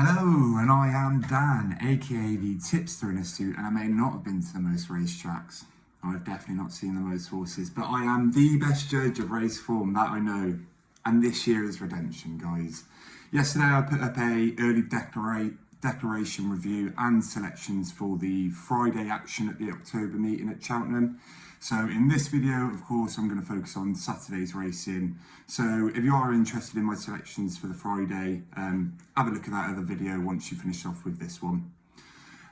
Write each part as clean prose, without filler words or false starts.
Hello, and I am Dan, aka the tipster in a suit, and I may not have been to the most racetracks. I've definitely not seen the most horses, but I am the best judge of race form, that I know. And this year is redemption, guys. Yesterday I put up a early declaration review and selections for the Friday action at the October meeting at Cheltenham. So in this video, of course, I'm going to focus on Saturday's racing. So if you are interested in my selections for the Friday, have a look at that other video once you finish off with this one.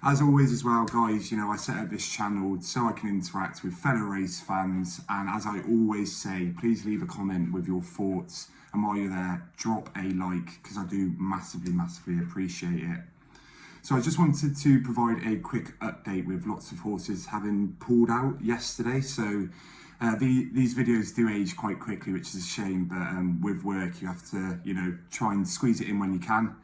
As always as well, guys, I set up this channel so I can interact with fellow race fans. And as I always say, please leave a comment with your thoughts. And while you're there, drop a like, because I do massively appreciate it. So I just wanted to provide a quick update with lots of horses having pulled out yesterday. So these videos do age quite quickly, which is a shame, but with work you have to, try and squeeze it in when you can.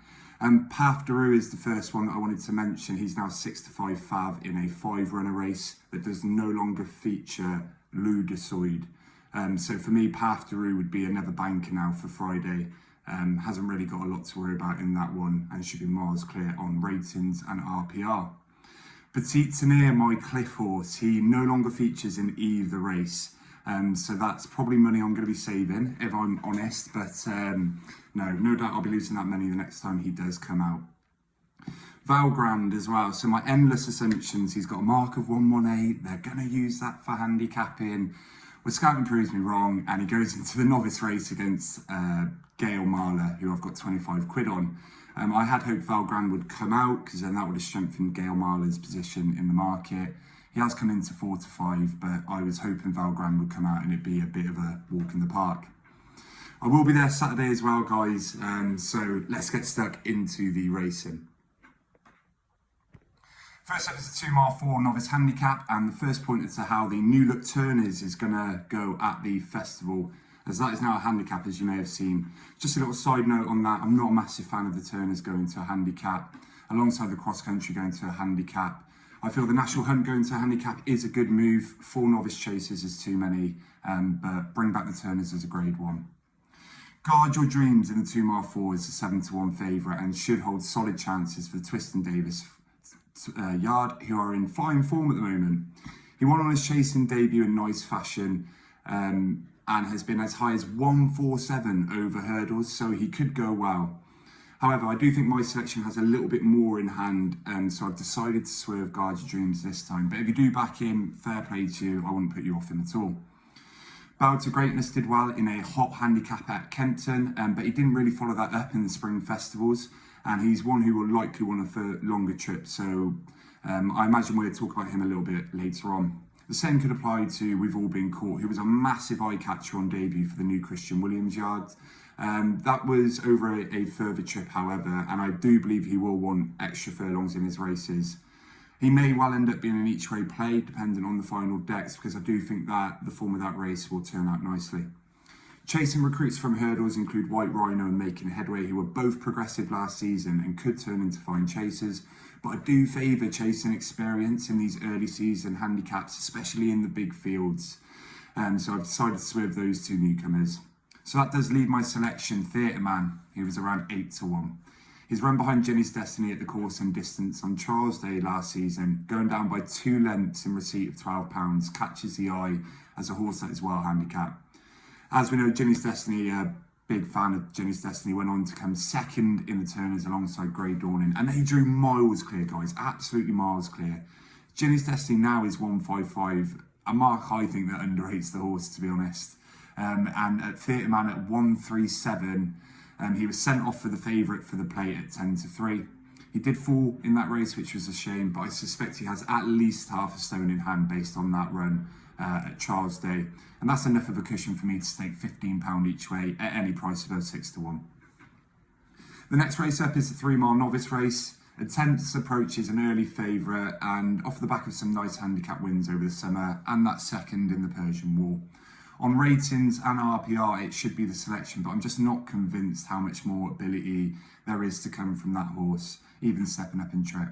Path Daru is the first one that I wanted to mention. He's now 6-5 fav in a 5-runner race that does no longer feature Ludesoid. So for me, Path Daru would be another banker now for Friday. Hasn't really got a lot to worry about in that one and should be miles clear on ratings and RPR. Petit Tenir, my cliff horse, he no longer features in either race. So that's probably money I'm going to be saving, if I'm honest. But no doubt I'll be losing that money the next time he does come out. Valgrand as well. So my endless assumptions, he's got a mark of 118. They're going to use that for handicapping. Well, scouting proves me wrong, and he goes into the novice race against Gail Marler, who I've got 25 quid on. I had hoped Valgrand would come out, because then that would have strengthened Gail Marler's position in the market. He has come into 4-5, but I was hoping Valgrand would come out and it'd be a bit of a walk in the park. I will be there Saturday as well, guys, so let's get stuck into the racing. First up is the 2 mile 4 novice handicap, and the first pointer to how the New Look Turners is going to go at the festival, as that is now a handicap, as you may have seen. Just a little side note on that, I'm not a massive fan of the Turners going to a handicap, alongside the cross country going to a handicap. I feel the National Hunt going to a handicap is a good move. 4 novice chasers is too many, but bring back the Turners as a grade 1. Guard Your Dreams in the 2 mile 4 is a 7-1 favourite and should hold solid chances for the Twiston Davis yard, who are in flying form at the moment. He won on his chasing debut in nice fashion and has been as high as 147 over hurdles, so he could go well. However, I do think my selection has a little bit more in hand, and so I've decided to swerve Guard Your Dreams this time. But if you do back him, fair play to you, I wouldn't put you off him at all. Bow to Greatness did well in a hot handicap at Kempton, but he didn't really follow that up in the spring festivals. And he's one who will likely want a longer trip, so I imagine we'll talk about him a little bit later on. The same could apply to We've All Been Caught, who was a massive eye-catcher on debut for the new Christian Williams yard. That was over a further trip, however, and I do believe he will want extra furlongs in his races. He may well end up being an each-way play, depending on the final decks, because I do think that the form of that race will turn out nicely. Chasing recruits from hurdles include White Rhino and Making Headway, who were both progressive last season and could turn into fine chasers. But I do favour chasing experience in these early season handicaps, especially in the big fields. So I've decided to swerve those 2 newcomers. So that does leave my selection, Theatre Man, who was around 8-1. His run behind Jenny's Destiny at the course and distance on Trials Day last season, going down by 2 lengths in receipt of £12, catches the eye as a horse that is well handicapped. As we know, Jenny's Destiny, a big fan of Jenny's Destiny, went on to come second in the Turners alongside Grey Dawning, and they drew miles clear, guys, absolutely miles clear. Jenny's Destiny now is 155, a mark I think that underrates the horse, to be honest. And at Theatre Man at 137, he was sent off for the favourite for the plate at 10-3. He did fall in that race, which was a shame, but I suspect he has at least half a stone in hand based on that run at Trials Day. And that's enough of a cushion for me to stake £15 each way at any price above 6-1. The next race up is the 3 mile novice race. Attempts Approach is an early favourite, and off the back of some nice handicap wins over the summer and that second in the Persian Wall. On ratings and RPR, it should be the selection, but I'm just not convinced how much more ability there is to come from that horse, even stepping up in trip.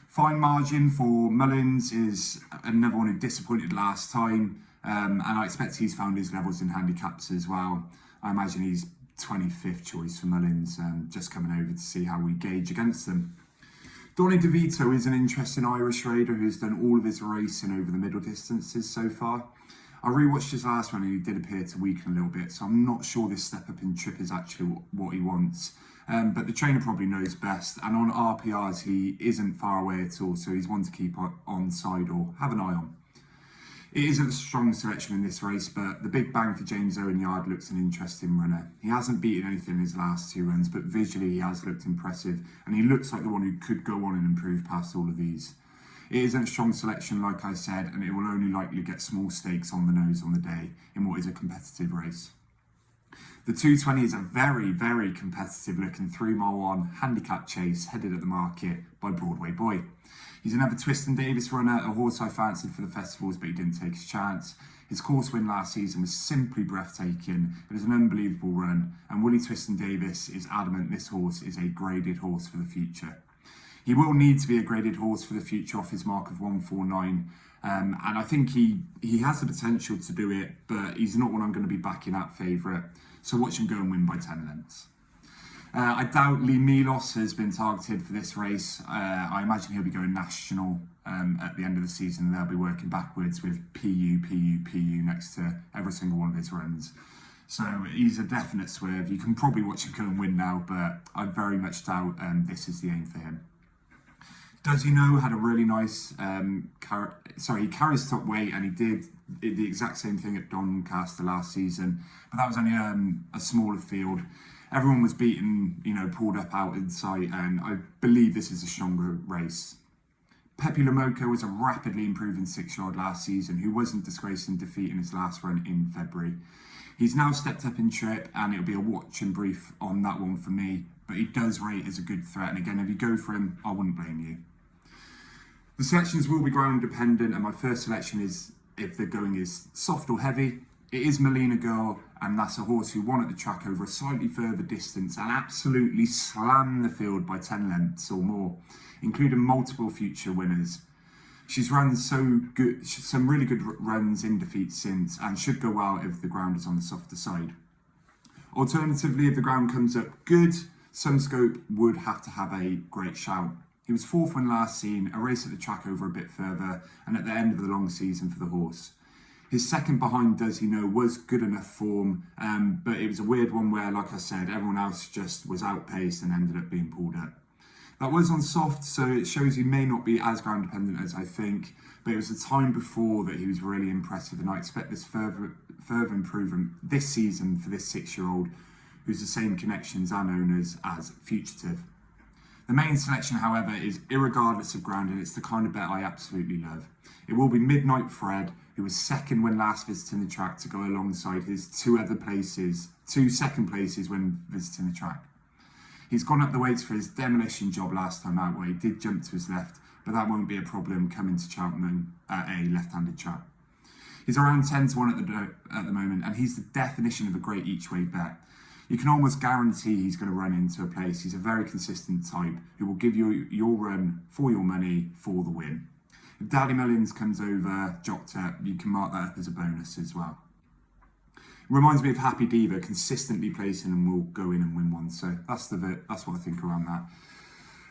Fine Margin for Mullins is another one who disappointed last time, and I expect he's found his levels in handicaps as well. I imagine he's 25th choice for Mullins, just coming over to see how we gauge against them. Donny DeVito is an interesting Irish raider who's done all of his racing over the middle distances so far. I rewatched his last one and he did appear to weaken a little bit, so I'm not sure this step up in trip is actually what he wants. But the trainer probably knows best, and on RPRs he isn't far away at all, so he's one to keep on side or have an eye on. It isn't a strong selection in this race, but the big bang for James Owen Yard looks an interesting runner. He hasn't beaten anything in his last 2 runs, but visually he has looked impressive, and he looks like the one who could go on and improve past all of these. It isn't a strong selection, like I said, and it will only likely get small stakes on the nose on the day in what is a competitive race. The 220 is a very, very competitive looking 3 mile 1 handicap chase headed at the market by Broadway Boy. He's another Twiston Davis runner, a horse I fancied for the festivals, but he didn't take his chance. His course win last season was simply breathtaking. It was an unbelievable run, and Willie Twiston Davis is adamant this horse is a graded horse for the future. He will need to be a graded horse for the future off his mark of 149, and I think he has the potential to do it, but he's not one I'm going to be backing at favourite. So watch him go and win by 10 lengths. I doubt Lee Milos has been targeted for this race. I imagine he'll be going national at the end of the season. They'll be working backwards with PU next to every single one of his runs. So he's a definite swerve. You can probably watch him go and win now, but I very much doubt this is the aim for him. Does He Know had a really nice, he carries top weight, and he did the exact same thing at Doncaster last season, but that was only a smaller field. Everyone was beaten, pulled up out in sight, and I believe this is a stronger race. Pepe Lamoco was a rapidly improving 6-year-old last season who wasn't disgracing defeat in his last run in February. He's now stepped up in trip, and it'll be a watch and brief on that one for me, but he does rate as a good threat, and again, if you go for him, I wouldn't blame you. The selections will be ground dependent, and my first selection is if the going is soft or heavy. It is Melina Girl, and that's a horse who won at the track over a slightly further distance and absolutely slammed the field by 10 lengths or more, including multiple future winners. She's run some really good runs in defeat since, and should go well if the ground is on the softer side. Alternatively, if the ground comes up good, Some Scope would have to have a great shout. He was 4th when last seen, a race at the track over a bit further, and at the end of the long season for the horse. His second behind Does He Know was good enough form, but it was a weird one where, like I said, everyone else just was outpaced and ended up being pulled up. That was on soft, so it shows he may not be as ground dependent as I think, but it was the time before that he was really impressive, and I expect this further improvement this season for this 6-year-old, who's the same connections and owners as Fugitive. The main selection, however, is irregardless of ground, and it's the kind of bet I absolutely love. It will be Midnight Fred, who was 2nd when last visiting the track, to go alongside his 2 second places when visiting the track. He's gone up the weights for his demolition job last time out, where he did jump to his left, but that won't be a problem coming to Cheltenham at a left-handed track. He's around 10 to 1 at the moment, and he's the definition of a great each-way bet. You can almost guarantee he's going to run into a place. He's a very consistent type who will give you your run for your money for the win. If Daddy Mullins comes over, jocked up, you can mark that up as a bonus as well. It reminds me of Happy Diva, consistently placing and will go in and win one. So that's what I think around that.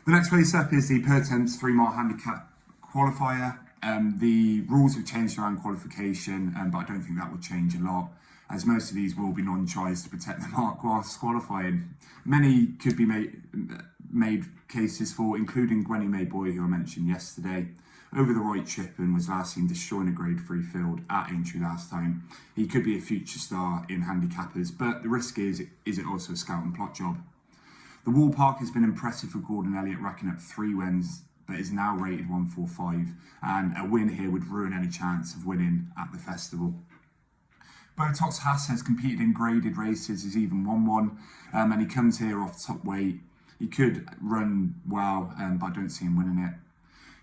The next race up is the Pertemps 3 mile handicap qualifier. The rules have changed around qualification, but I don't think that will change a lot, as most of these will be non-tries to protect the mark whilst qualifying. Many could be made cases for, including Gwenny Mayboy, who I mentioned yesterday. Over the right chip and was last seen destroying a grade 3 field at Aintree last time. He could be a future star in handicappers, but the risk is it also a scout and plot job? The Wall Park has been impressive for Gordon Elliott, racking up 3 wins, but is now rated 145, and a win here would ruin any chance of winning at the festival. Botox Haas has competed in graded races, he's even won one, and he comes here off top weight. He could run well, but I don't see him winning it.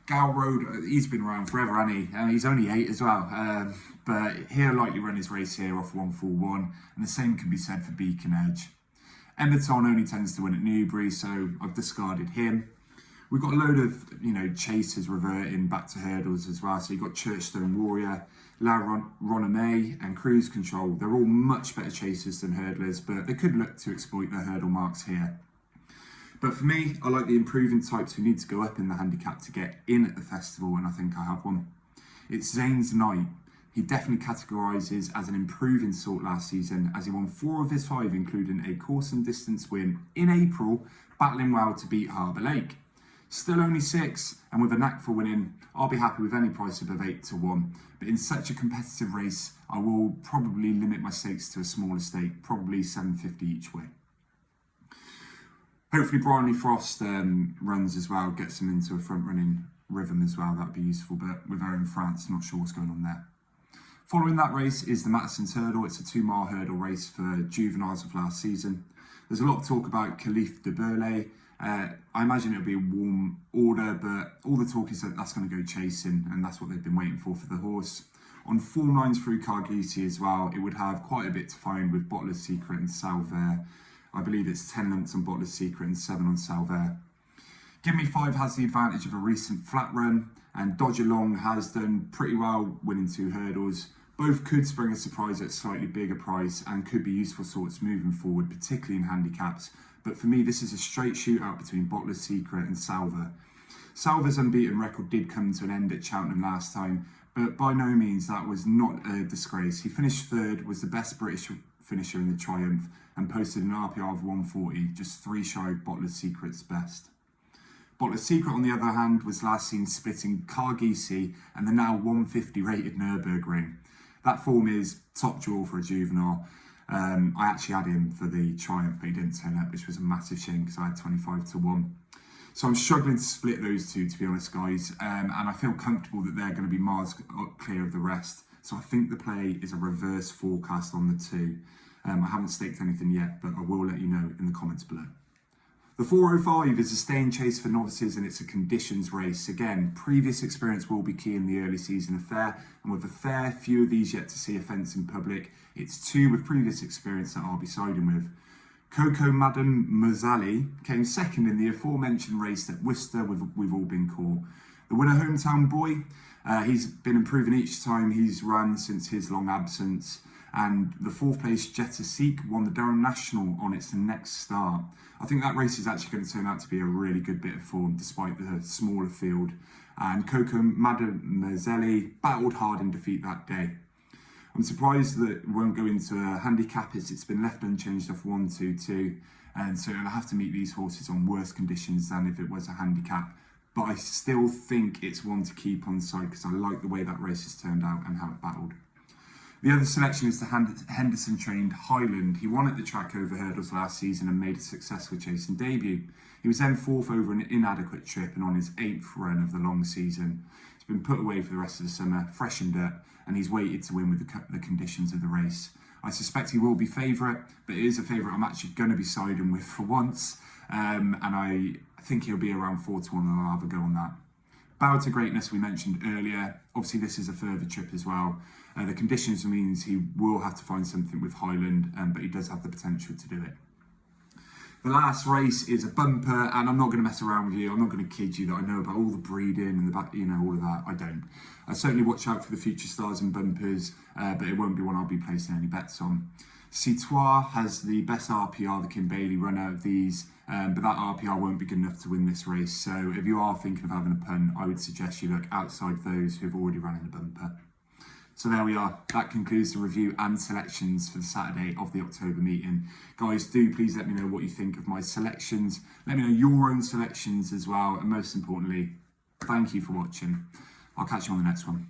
Gal Road, he's been around forever, hasn't he? He's only 8 as well, but he'll likely run his race here off 141, and the same can be said for Beacon Edge. Emberton only tends to win at Newbury, so I've discarded him. We've got a load of chasers reverting back to hurdles as well. So you've got Churchstone Warrior, La Renommée and Cruise Control, they're all much better chasers than hurdlers, but they could look to exploit their hurdle marks here. But for me, I like the improving types who need to go up in the handicap to get in at the festival, and I think I have one. It's Zane's Knight. He definitely categorises as an improving sort last season, as he won 4 of his 5, including a course and distance win in April, battling well to beat Harbour Lake. Still only 6, and with a knack for winning, I'll be happy with any price above 8 to 1. But in such a competitive race, I will probably limit my stakes to a smaller stake, probably $7.50 each way. Hopefully Bryony Frost runs as well, gets him into a front running rhythm as well, that'd be useful, but with her in France, not sure what's going on there. Following that race is the Mattison's Hurdle. It's a 2-mile hurdle race for juveniles of last season. There's a lot of talk about Khalif de Burle. I imagine it'll be a warm order, but all the talk is that that's going to go chasing, and that's what they've been waiting for the horse. On form lines through Cargisi as well, it would have quite a bit to find with Bottler's Secret and Salver. I believe it's 10 lengths on Bottler's Secret and 7 on Salver. Give Me 5 has the advantage of a recent flat run, and Dodger Long has done pretty well winning 2 hurdles. Both could spring a surprise at a slightly bigger price and could be useful sorts moving forward, particularly in handicaps. But for me, this is a straight shootout between Bottler's Secret and Salver. Salver's unbeaten record did come to an end at Cheltenham last time, but by no means that was not a disgrace. He finished 3rd, was the best British finisher in the Triumph, and posted an RPR of 140, just 3 shy of Bottler's Secret's best. Bottler's Secret, on the other hand, was last seen splitting Cargisi and the now 150 rated Nürburgring. That form is top draw for a juvenile. I actually had him for the Triumph, but he didn't turn up, which was a massive shame because I had 25 to 1. So I'm struggling to split those two, to be honest, guys. And I feel comfortable that they're going to be miles clear of the rest. So I think the play is a reverse forecast on the 2. I haven't staked anything yet, but I will let you know in the comments below. The 405 is a stay and chase for novices, and it's a conditions race. Again, previous experience will be key in the early season affair, and with a fair few of these yet to see a fence in public, it's 2 with previous experience that I'll be siding with. Coco Madame Mozali came 2nd in the aforementioned race at Worcester with We've All Been Caught. The winner, Hometown Boy, he's been improving each time he's run since his long absence. And the 4th place Jetta Seek won the Durham National on its next start. I think that race is actually going to turn out to be a really good bit of form despite the smaller field. And Coco Mademoiselle battled hard in defeat that day. I'm surprised that it won't go into a handicap as it's been left unchanged off 1-2-2. And so it'll have to meet these horses on worse conditions than if it was a handicap. But I still think it's one to keep on side because I like the way that race has turned out and how it battled. The other selection is the Henderson-trained Highland. He won at the track over hurdles last season and made a successful chasing debut. He was then 4th over an inadequate trip and on his 8th run of the long season. He's been put away for the rest of the summer, freshened up, and he's waited to win with the conditions of the race. I suspect he will be favourite, but it is a favourite I'm actually going to be siding with for once. And I think he'll be around 4 to 1, and I'll have a go on that. Bow to Greatness we mentioned earlier. Obviously this is a further trip as well. The conditions means he will have to find something with Highland, but he does have the potential to do it. The last race is a bumper, and I'm not going to mess around with you. I'm not going to kid you that I know about all the breeding and the back, all of that. I don't. I certainly watch out for the future stars and bumpers, but it won't be one I'll be placing any bets on. Citois has the best RPR, the Kim Bailey runner of these, but that RPR won't be good enough to win this race. So if you are thinking of having a punt, I would suggest you look outside those who've already run in the bumper. So there we are. That concludes the review and selections for the Saturday of the October meeting. Guys, do please let me know what you think of my selections. Let me know your own selections as well. And most importantly, thank you for watching. I'll catch you on the next one.